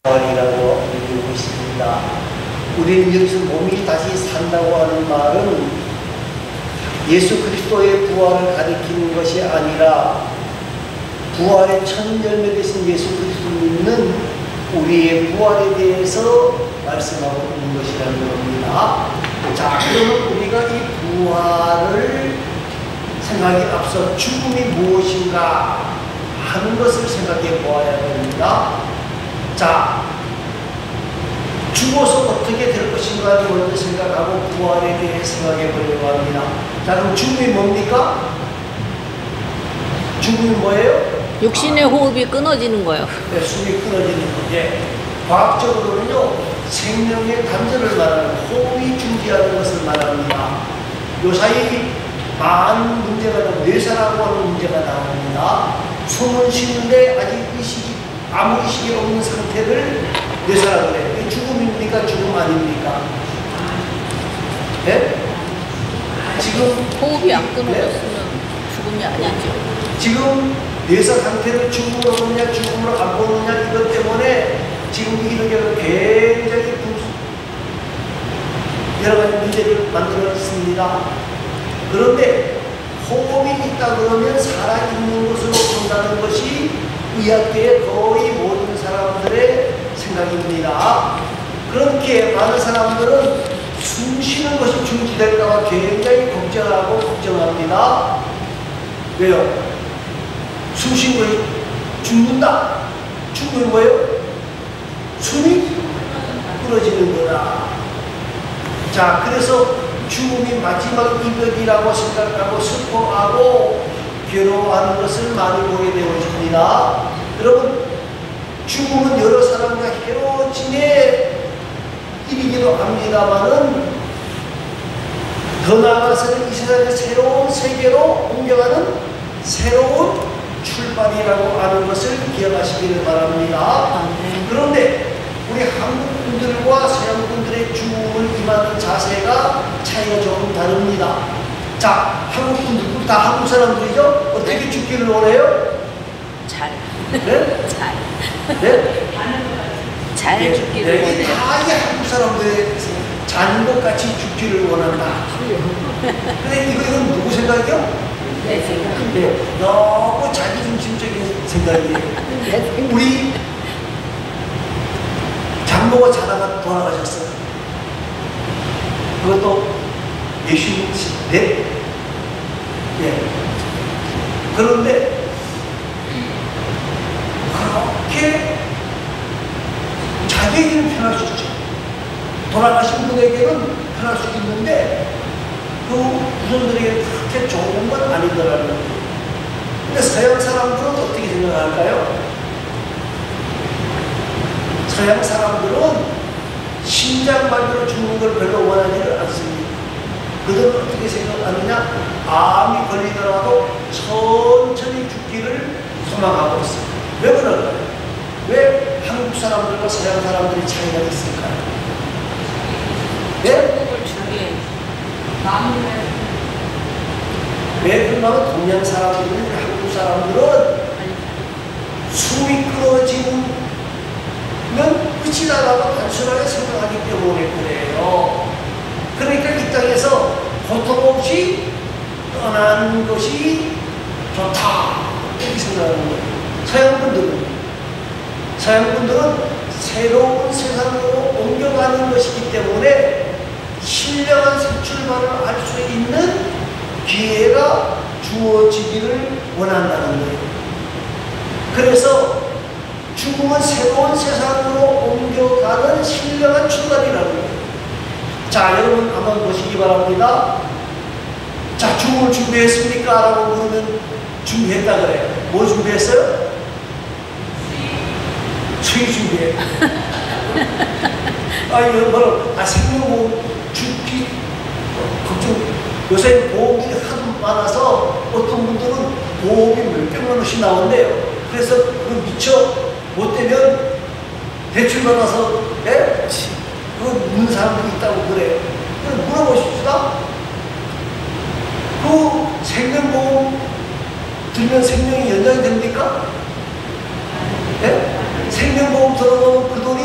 부활이라고 얘기하고 있습니다. 우리는 여기서 몸이 다시 산다고 하는 말은 예수 그리스도의 부활을 가리키는 것이 아니라 부활의 첫 열매 되신 예수 그리스도 믿는 우리의 부활에 대해서 말씀하고 있는 것이라는 겁니다. 자, 그러면 우리가 이 부활을 생각에 앞서 죽음이 무엇인가 하는 것을 생각해 보아야 됩니다. 자, 죽어서 어떻게 될 것인가를 먼저 생각하고 부활에 대해 생각해 보려고 합니다. 자, 그럼 죽음이 뭡니까? 죽음이 뭐예요? 육신의 호흡이 끊어지는 거예요. 네, 숨이 끊어지는 거죠. 과학적으로는요, 생명의 단절을 말하는 호흡이 중지하는 것을 말합니다. 요사이 많은 문제가 나오고 뇌사라고 하는 문제가 나옵니다. 숨은 쉬는데 아직 의식이 아무 의식이 없는 상태를 뇌사라고 해요. 이게 죽음입니까? 죽음 아닙니까? 네? 지금 호흡이 안 끊어졌으면 죽음이 아니죠. 지금 뇌사 상태를 죽음으로 보느냐 죽음으로 안 보느냐 이것 때문에 지금 이런 굉장히 여러 가지 문제를 만들었습니다. 그런데 호흡이 있다 그러면 살아있는 것으로 본다는 것이 의학계의 거의 모든 사람들의 생각입니다. 그렇게 많은 사람들은 숨 쉬는 것이 중지될까봐 굉장히 걱정하고 걱정합니다. 왜요? 숨 쉬는 것이 죽는다. 죽음이 뭐예요? 숨이 끊어지는 거다. 자, 그래서 죽음이 마지막 이별이라고 생각하고 슬퍼하고 괴로워하는 것을 많이 보게 되어집니다. 여러분, 죽음은 여러 사람과 헤어짐의 일이기도 합니다만은 더 나아가서는 이 세상의 새로운 세계로 옮겨가는 새로운 출발이라고 하는 것을 기억하시기를 바랍니다. 그런데 우리 한국 분들과 서양 분들의 죽음을 임하는 자세가 차이가 조금 다릅니다. 자, 한국 분들 다 한국 사람들이죠? 어떻게 죽기를 원해요? 잘. 네? 잘. 네? 잘 네, 죽기를 네, 원해요. 다 이게 한국 사람들의 자는 것 같이 죽기를 원한다. 근데 이건 누구 생각이요? 내 생각. 네, 너무 자기중심적인 생각이에요. 우리 장모가 자다가 돌아가셨어요. 그것도 예수님 네? 예. 그런데 그렇게 자기에게는 편할 수 있죠. 돌아가신 분에게는 편할 수 있는데 그 후손들에게 그렇게 좋은 건 아니더라는 거예요. 근데 서양 사람들은 어떻게 생각할까요? 서양 사람들은 심장마비로 죽는 걸 별로 원하지를 않습니다. 그들은 어떻게 생각하느냐? 암이 걸리더라도 천천히 죽기를 소망하고 있어요. 왜 그럴까요? 왜 한국 사람들과 서양 사람들이 차이가 있을까요? 네? 천국을 준비해. 왜 그러냐면 동양 사람들은 한국 사람들은 숨이 끊어지는 끝이다라고 단순하게 생각하기 때문에 그래요. 그러니까 이 땅에서 고통 없이 떠나는 것이 좋다 이렇게 생각하는 거예요. 서양분들은 새로운 세상으로 옮겨가는 것이기 때문에 신령한 새 출발을 할 수 있는 기회가 주어지기를 원한다는 거예요. 그래서 죽음은 새로운 세상으로 옮겨가는 신령한 출발이라는 거예요. 자, 여러분 한번 보시기 바랍니다. 자, 죽음을 준비했습니까? 라고 물으면 준비했다 그래요. 뭐 준비했어요? 수익 준비해. 생명보험 죽기 걱정. 요새 보험이 하도 많아서 어떤 분들은 보험이 몇백만 원씩 나온대요. 그래서 그 미처 못 되면 대출 받아서 그거 묻는 사람들이 있다고 그래요. 그럼 물어보십시다. 그 생명보험 들면 생명이 연장이 됩니까? 네? 생명보험 들어가면 그 돈이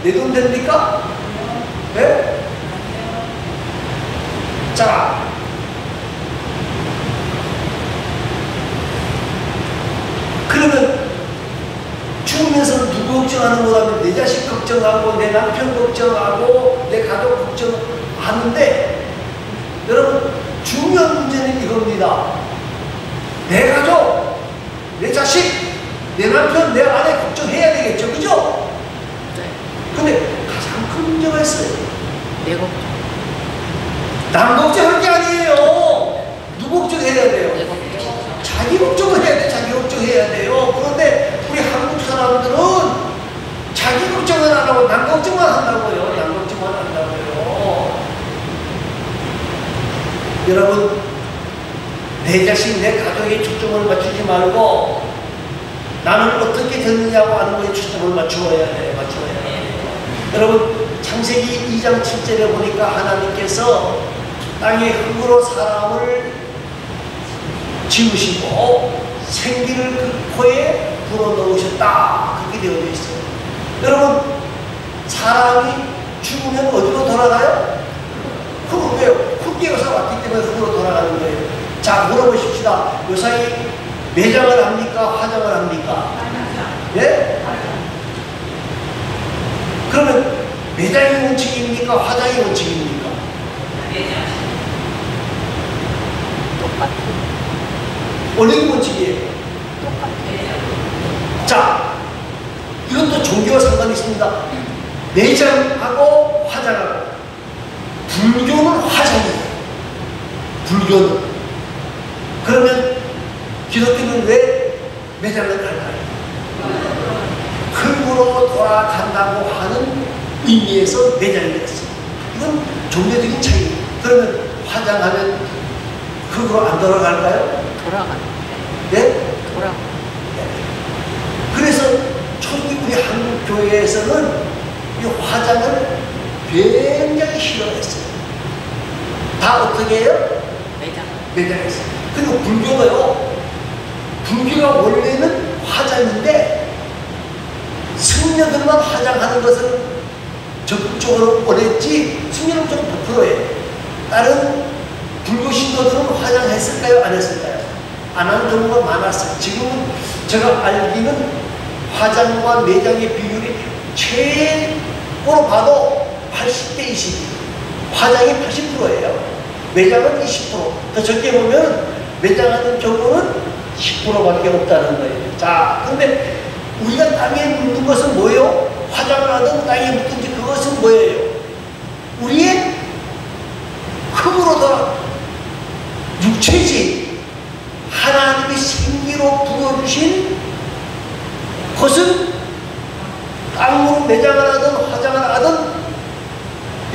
내 돈 됩니까? 네? 자, 그러면 죽으면서 누구 걱정하는 거라면 내 자식 걱정하고 내 남편 걱정하고 내 가족 걱정하는데, 여러분 중요한 문제는 이겁니다. 내 가족, 내 자식, 내 남편, 내 아내 걱정해야 되겠죠, 그죠? 네. 근데 가장 큰 문제가 있어요. 내 걱정. 남 걱정할 게 아니에요. 누구 걱정해야 돼요? 내 걱정. 자기 걱정을 해야 돼. 자기 걱정해야 돼요. 그런데 우리 한국 사람들은 자기 걱정을 안 하고 남 걱정만 한다고요. 남 걱정만 한다고요. 여러분, 내 자신, 내 가족에 초점을 맞추지 말고 나는 어떻게 됐느냐고 하는 거에 초점을 맞추어야 돼요. 맞추어야 돼요. 여러분, 창세기 2장 7절에 보니까 하나님께서 땅의 흙으로 사람을 지으시고 생기를 그 코에 불어넣으셨다. 그렇게 되어 있어요. 여러분, 사람이 죽으면 어디로 돌아가요? 흙으로. 왜요? 흙에서 왔기 때문에 흙으로 돌아가는 거예요. 자, 물어보십시다. 요사이 매장을 합니까? 화장을 합니까? 예? 그러면 매장이 원칙입니까? 화장이 원칙입니까? 똑같아요. 어느 게 원칙이에요? 똑같아요. 자, 이것도 종교와 상관이 있습니다. 매장하고 화장하고. 불교는 화장이에요. 불교는. 그러면 기독교는 왜 매장을 갈까요? 흙으로 돌아간다고 하는 의미에서 매장이 됐어요. 이건 종교적인 차이예요. 그러면 화장하면 흙으로 안 돌아갈까요? 돌아가는. 네? 돌아가. 그래서 초기 우리 한국 교회에서는 이 화장을 굉장히 싫어했어요. 다 어떻게 해요? 매장. 매장했어요. 그리고 불교도요. 불교가 원래는 화장인데 승려들만 화장하는 것을 적극적으로 원했지, 승려는 좀 부풀어요. 다른 불교 신도들은 화장했을까요? 안 했을까요? 안 하는 경우가 많았어요. 지금은 제가 알기는 화장과 매장의 비율이 최고로 봐도 80대 20. 화장이 80%예요. 매장은 20%. 더 적게 보면 매장하는 경우는 10%밖에 없다는 거예요. 자, 근데 우리가 땅에 묻는 것은 뭐예요? 화장을 하든 땅에 묻든지 그것은 뭐예요? 우리의 흙으로 돌아 육체지. 하나님이 생기로 부어주신 것은 땅으로 매장을 하든 화장을 하든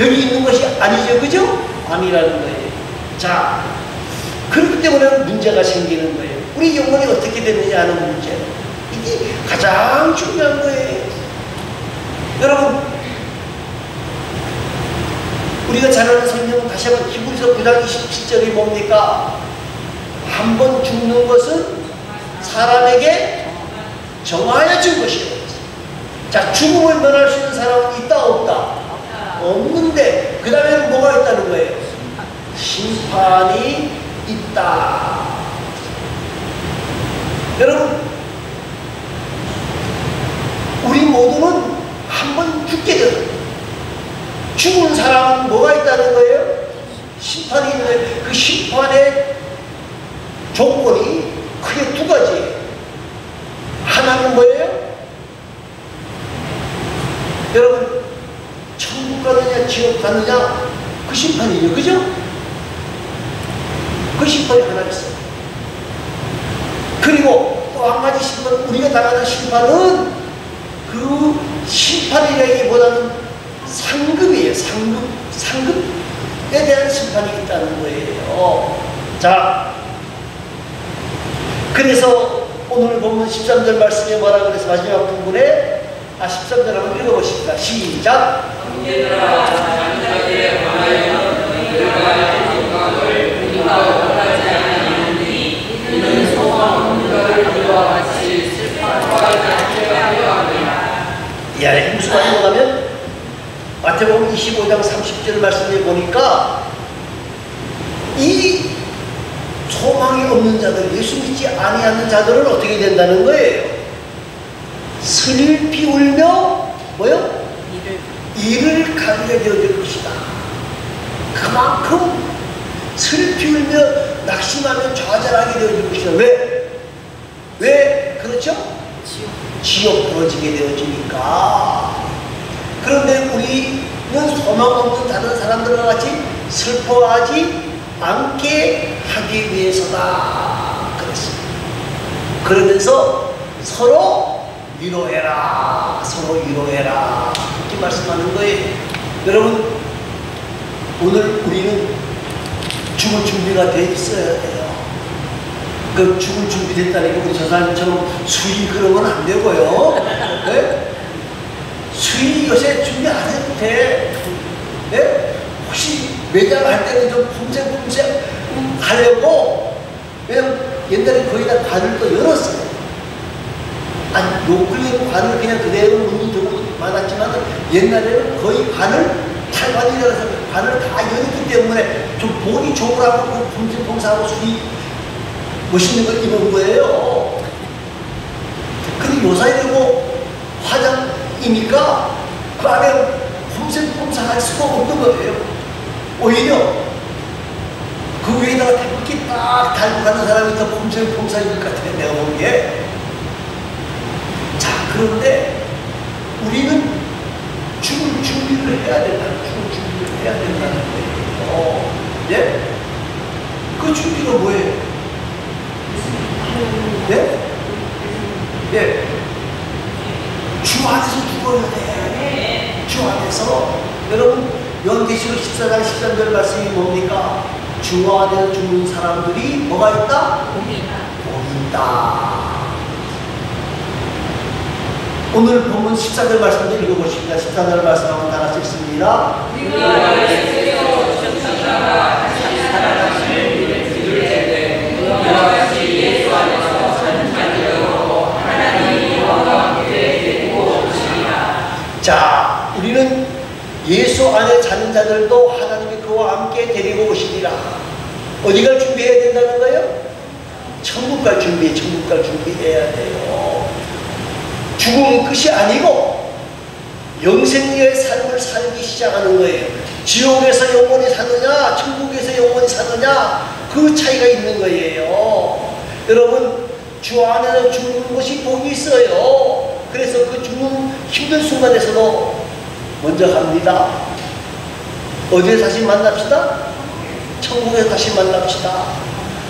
여기 있는 것이 아니죠, 그죠? 아니라는 거예요. 자, 그렇기 때문에 문제가 생기는 거예요. 우리 영혼이 어떻게 되느냐 하는 문제. 이게 가장 중요한 거예요. 여러분, 우리가 잘 아는 성경은 다시 한번 히브리서 9장 27절이 뭡니까? 한 번 죽는 것은 사람에게 정하여진 것이요. 자, 죽음을 면할 수 있는 사람은 있다, 없다? 없는데, 그 다음에는 뭐가 있다는 거예요? 심판이 있다. 여러분, 우리 모두는 한 번 죽게 돼요. 죽은 사람은 뭐가 있다는 거예요? 심판이 있는 거예요. 그 심판의 조건이 크게 두 가지예요. 하나는 뭐예요? 여러분, 천국 가느냐 지옥 가느냐 그 심판이에요. 그죠? 그 심판이 하나 있어요. 그리고 또 한 가지 심판, 우리가 당하는 심판은 그 심판이라기보다는 상급이에요. 상급에 대한 심판이 있다는 거예요. 자, 그래서 오늘 보면 13절 말씀에 뭐라 그래서 마지막 부분에 13절 한번 읽어보십시다. 시작. 야, 무슨 말인가 하면 마태복음 25장 30절 말씀에 보니까 이 소망이 없는 자들, 예수 믿지 아니하는 자들은 어떻게 된다는 거예요? 슬피 울며 뭐요? 이를 가리게 되어질 것이다. 그만큼 슬피 울며 낙심하며 좌절하게 되어질 것이다. 왜 그렇죠? 지옥 떨어지게 되어지니까. 그런데 우리는 소망 없는 다른 사람들과 같이 슬퍼하지 않게 하기 위해서다 그랬습니다. 그러면서 서로 위로해라, 서로 위로해라 이렇게 말씀하는 거예요. 여러분, 오늘 우리는 죽을 준비가 돼 있어야 돼요. 그 죽을 준비됐다니까 우리 저 사람처럼 수위 그러면 안 되고요. 네? 수위 요새 준비 안 해도 돼. 네? 혹시 매장할 때는 좀 품새품새 하려고, 왜냐면 옛날에 거의 다 관을 또 열었어요. 아니, 요클리 관을 그냥 그대로 문이 좀 많았지만 옛날에는 거의 관을 탈관이라서 관을 다 열었기 때문에 좀 보기 좋으라고 그 품새품새하고 수위 멋있는 걸 입은 거예요. 근데 요사이 되고 화장이니까 그 안에 폼생폼생할 수가 없는 거예요. 오히려 그 위에다가 태극기 딱 달고 가는 사람이 더 폼생폼생일 것 같아요. 내가 보기에. 자, 그런데 우리는 죽을 준비를 해야 된다는, 죽을 준비를 해야 된다는 거예요. 예? 그 준비가 뭐예요? 예? 예. 주 안에서 죽어야 돼. 주 안에서. 여러분, 요한계시록 14장 13절 말씀이 뭡니까? 주 안에서 죽는 사람들이 뭐가 있다? 복이 있다. 오늘 본문 14절 말씀도 읽어보십니다. 14절 말씀 한번 다 같이 읽습니다. 자, 우리는 예수 안에 사는 자들도 하나님이 그와 함께 데리고 오시리라. 어디 갈 준비해야 된다는 거예요? 천국 갈 준비, 천국 갈 준비해야 돼요. 죽음은 끝이 아니고 영생의 삶을 살기 시작하는 거예요. 지옥에서 영원히 사느냐, 천국에서 영원히 사느냐, 그 차이가 있는 거예요. 여러분, 주 안에서 죽는 것이 복이 있어요. 그래서 그 죽는 힘든 순간에서도 먼저 갑니다. 어디에 다시 만납시다? 천국에서 다시 만납시다.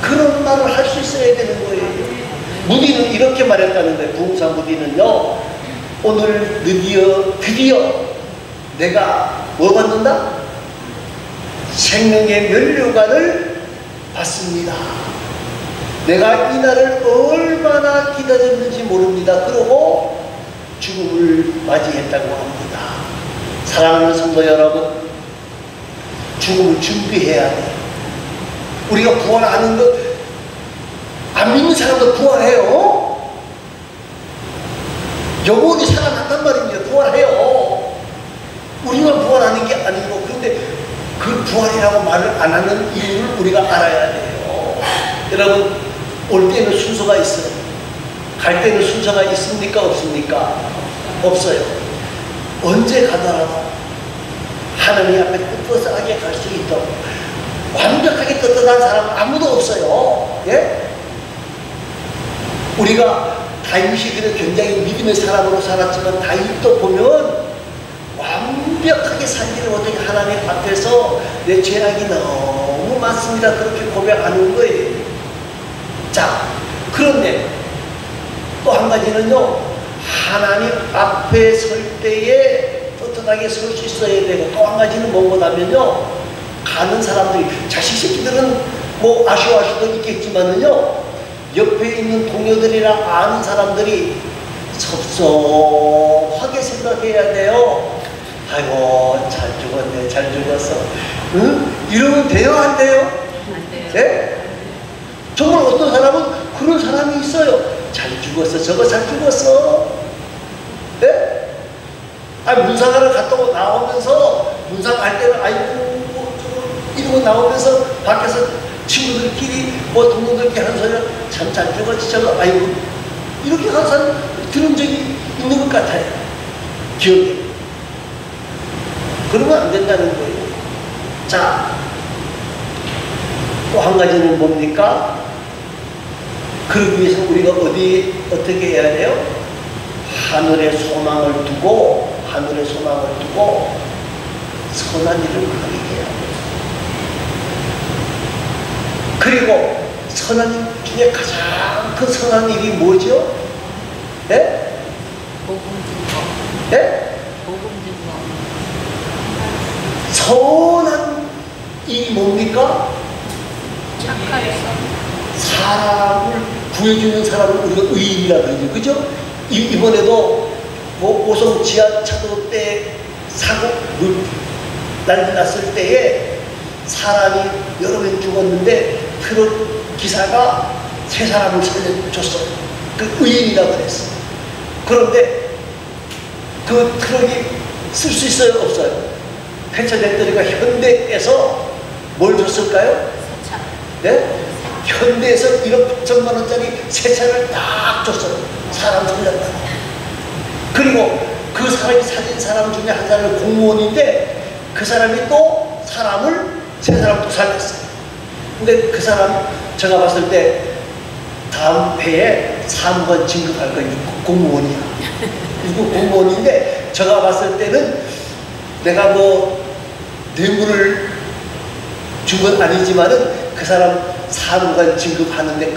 그런 말을 할 수 있어야 되는 거예요. 무디는 이렇게 말했다는 거예요. 부흥사 무디는요, 오늘 드디어 내가 뭐 받는다? 생명의 면류관을 받습니다. 내가 이 날을 얼마나 기다렸는지 모릅니다. 그러고 죽음을 맞이했다고 합니다. 사랑하는 성도 여러분, 죽음을 준비해야 돼요. 우리가 부활하는 것, 안 믿는 사람도 부활해요. 영혼이 살아난단 말입니다. 부활해요. 우리만 부활하는 게 아니고, 그런데 그 부활이라고 말을 안 하는 이유를 우리가 알아야 돼요. 여러분, 올 때는 순서가 있어요. 갈 때는 순서가 있습니까? 없습니까? 없어요. 언제 가더라도 하나님 앞에 떳떳하게 갈 수 있도록, 완벽하게 떳떳한 사람 아무도 없어요. 예? 우리가 다윗이 그래 굉장히 믿음의 사람으로 살았지만, 다윗도 보면 완벽하게 살기를 못하게 하나님 앞에서 내 죄악이 너무 많습니다, 그렇게 고백하는 거예요. 자, 그런데 또 한 가지는요, 하나님 앞에 설 때에 떳떳하게 설 수 있어야 되고, 또 한 가지는 뭐냐면요, 가는 사람들이, 자식 새끼들은 뭐 아쉬워할 수도 있겠지만은요, 옆에 있는 동료들이랑 아는 사람들이 섭섭하게 생각해야 돼요. 아이고, 잘 죽었네, 잘 죽었어. 응? 이러면 돼요, 안 돼요? 안 돼요. 네? 정말 어떤 사람은 그런 사람이 있어요. 잘 죽었어, 저거 잘 죽었어. 네? 아, 문상하러 갔다 나오면서 문상 갈 때는 아이고 이러고 나오면서 밖에서 친구들끼리 뭐 동료들끼리 하는 소리가 참 잘 들어가지 저거 아이고 이렇게 하는 사람 들은 적이 있는 것 같아요. 기억에. 그러면 안 된다는 거예요. 자, 또 한 가지는 뭡니까? 그러기 위해서 우리가 어떻게 해야 돼요? 하늘에 소망을 두고 선한 일을 하게 해야 돼요. 그리고 선한 일 중에 가장 큰 선한 일이 뭐죠? 예? 복음 증거. 예? 복음 증거. 선한 일이 뭡니까? 착하게 사람을 구해주는 사람을 우리가 의인이라 그러죠. 그죠? 이번에도 뭐 오송 지하차도 때 사고 난리 났을 때에 사람이 여러 명 죽었는데 트럭 기사가 3사람을 살려줬어요. 그 의인이라고 그랬어요. 그런데 그 트럭이 쓸 수 있어요? 없어요? 폐차됐더니가 현대에서 뭘 줬을까요? 세차. 네? 현대에서 1억 1천만 원짜리 새 차를 딱 줬어요. 사람 살렸다. 그리고 그 사람이 살린 사람 중에 한 사람이 공무원인데 그 사람이 또 사람을 세 사람 또 살렸어요. 근데 그 사람 제가 봤을 때 다음 회에 사무관 진급할 거예요. 공무원이야. 이거 공무원인데 제가 봤을 때는 내가 뭐 뇌물을 준 건 아니지만은 그 사람 사무관 진급하는데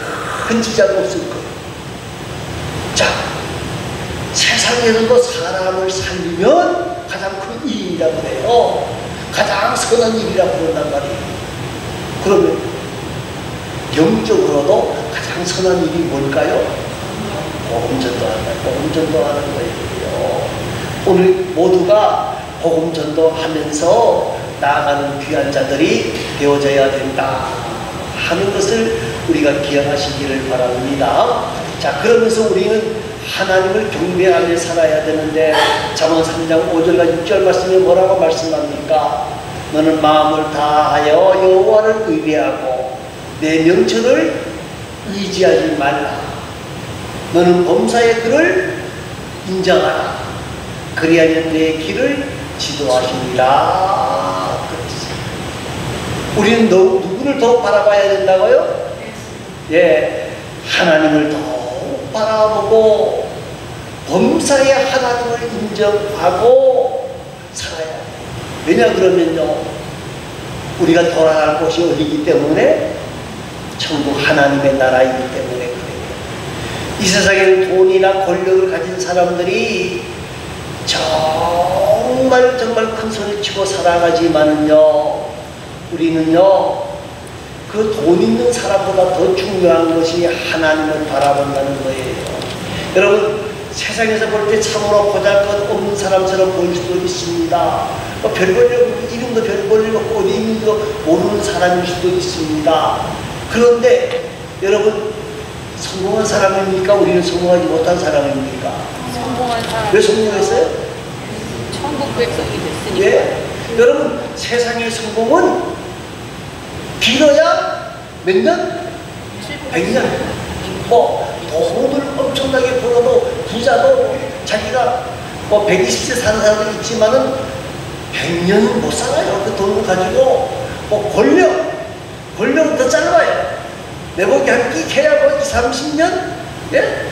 큰 지장 없을 거예요. 자, 세상에서도 사람을 살리면 가장 큰 일이라고 해요. 가장 선한 일이라고 그런단 말이에요. 그러면 영적으로도 가장 선한 일이 뭘까요? 복음 전도하는 거예요. 오늘 모두가 복음 전도하면서 나아가는 귀한 자들이 되어져야 된다 하는 것을 우리가 기억하시기를 바랍니다. 자, 그러면서 우리는 하나님을 경배하며 살아야 되는데 잠언 3장 5절과 6절 말씀에 뭐라고 말씀합니까? 너는 마음을 다하여 여호와를 의뢰하고 내 명철을 의지하지 말라. 너는 범사의 그를 인정하라. 그리하면 내 길을 지도하시리라. 우리는 누구를 더 바라봐야 된다고요? 예, 하나님을 더 바라보고 범사의 하나님을 인정하고 살아야 돼요. 왜냐 그러면요, 우리가 돌아갈 곳이 어디이기 때문에? 천국 하나님의 나라이기 때문에 그래요. 이 세상에는 돈이나 권력을 가진 사람들이 정말 큰 소리치고 살아가지만은요, 우리는요 그 돈 있는 사람보다 더 중요한 것이 하나님을 바라본다는 거예요. 여러분, 세상에서 볼 때 참으로 보잘것없는 사람처럼 보일 수도 있습니다. 별 볼일, 이름도 별 볼일 없고 어디 있는지도 모르는 사람일 수도 있습니다. 그런데 여러분, 성공한 사람입니까? 우리는 성공하지 못한 사람입니까? 성공한 사람. 왜 성공했어요? 천국 백성이 됐으니까. 예. 여러분, 세상의 성공은 길어야 몇 년? 100년. 뭐 돈을 엄청나게 벌어도 부자도 자기가 뭐 120세 사는 사람도 있지만은 100년은 못 살아요. 그 돈을 가지고. 뭐 권력은 더 짧아요. 내보기 한 끼해야 뭐 20, 30년? 예?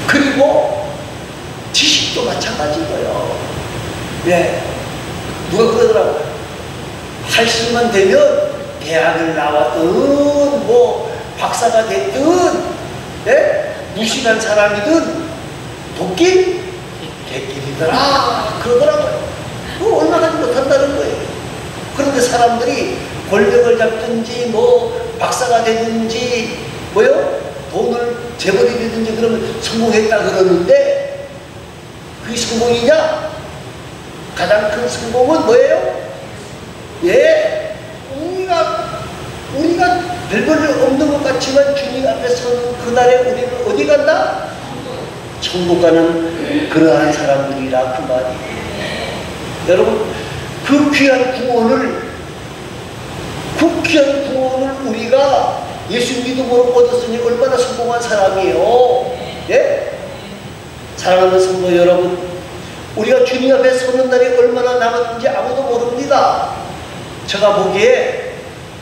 그리고 지식도 마찬가지고요. 예. 누가 그러더라고요. 80만 되면 대학을 나왔든 뭐 박사가 됐든, 예? 무식한 사람이든 도끼 개끼리더라 그러더라고요. 그거 얼마나 못한다는 거예요. 그런데 사람들이 권력을 잡든지 뭐 박사가 되든지 뭐요? 돈을 재벌이 되든지 그러면 성공했다 그러는데 그게 성공이냐? 가장 큰 성공은 뭐예요? 예, 우리가 별 볼일 없는 것 같지만 주님 앞에 서는 그날에 우리는 어디 간다? 천국 가는 그러한 사람들이라 그 말이에요. 여러분, 그 귀한 구원을 우리가 예수 믿음으로 얻었으니 얼마나 성공한 사람이에요. 예? 사랑하는 성도 여러분, 우리가 주님 앞에 서는 날이 얼마나 남았는지 아무도 모릅니다. 제가 보기에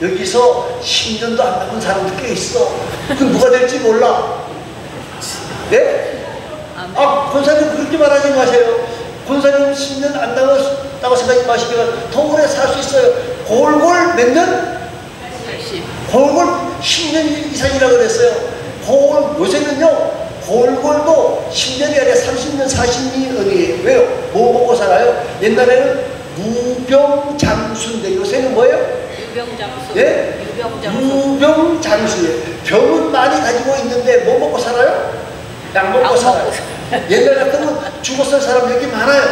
여기서 10년도 안 남은 사람도 꽤 있어. 그 누가 될지 몰라. 예? 권사님 그렇게 말하지 마세요. 권사님 10년 안 남았다고 생각하지 마시면 더 오래 살 수 있어요. 골골 몇 년? 80. 골골 10년 이상이라고 그랬어요. 요새는요, 골골도 10년이 아니라 30년, 40년이에요. 왜요? 뭐 먹고 살아요? 옛날에는 무병장수인데 요새는 뭐예요? 유병장수. 예? 유병장수예요. 병은 많이 가지고 있는데 뭐 먹고 살아요? 약 먹고 살아요. 옛날 같으면 죽었을 사람 여기 많아요.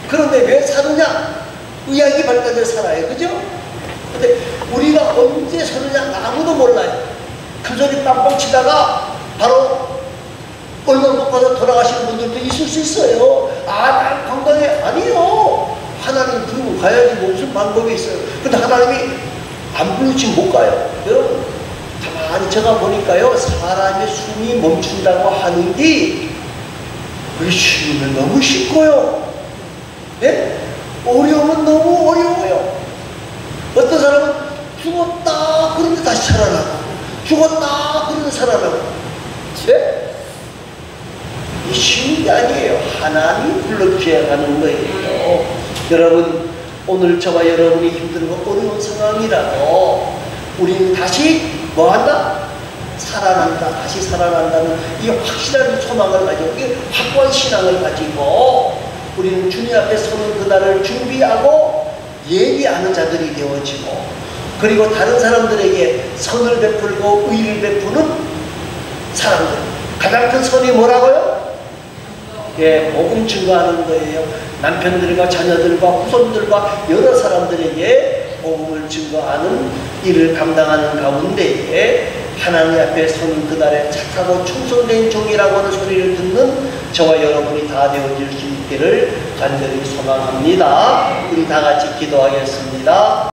그런데 왜 사느냐? 의학이 발달해서 살아요. 그죠? 근데 우리가 언제 사느냐 아무도 몰라요. 큰 소리 빵빵 치다가 바로 얼굴 먹고서 돌아가시는 분들도 있을 수 있어요. 난 건강해. 아니요. 하나님 부르고 가야지 무슨 방법이 있어요. 근데 하나님이 안 부르치면 못 가요. 여러분, 가만히 제가 보니까요, 사람의 숨이 멈춘다고 하는데 그게 쉬우면 너무 쉽고요. 예? 어려우면 너무 어려워요. 어떤 사람은 죽었다 그러는데 다시 살아나고, 죽었다 그러는데 살아나고. 예? 이 쉬운 게 아니에요. 하나님이 불러주셔야 하는 거예요. 여러분, 오늘 저와 여러분이 힘든 거 어려운 상황이라도 우리는 다시 뭐한다? 살아난다. 다시 살아난다는 이 확실한 소망을 가지고, 이 확고한 신앙을 가지고 우리는 주님 앞에 서는 그날을 준비하고 예비하는 자들이 되어지고, 그리고 다른 사람들에게 선을 베풀고 의를 베푸는 사람들. 가장 큰 선이 뭐라고요? 예, 복음 증거하는 거예요. 남편들과 자녀들과 후손들과 여러 사람들에게 복음을 증거하는 일을 감당하는 가운데에 하나님 앞에 서는 그날에 착하고 충성된 종이라고 하는 소리를 듣는 저와 여러분이 다 되어질 수 있기를 간절히 소망합니다. 우리 다 같이 기도하겠습니다.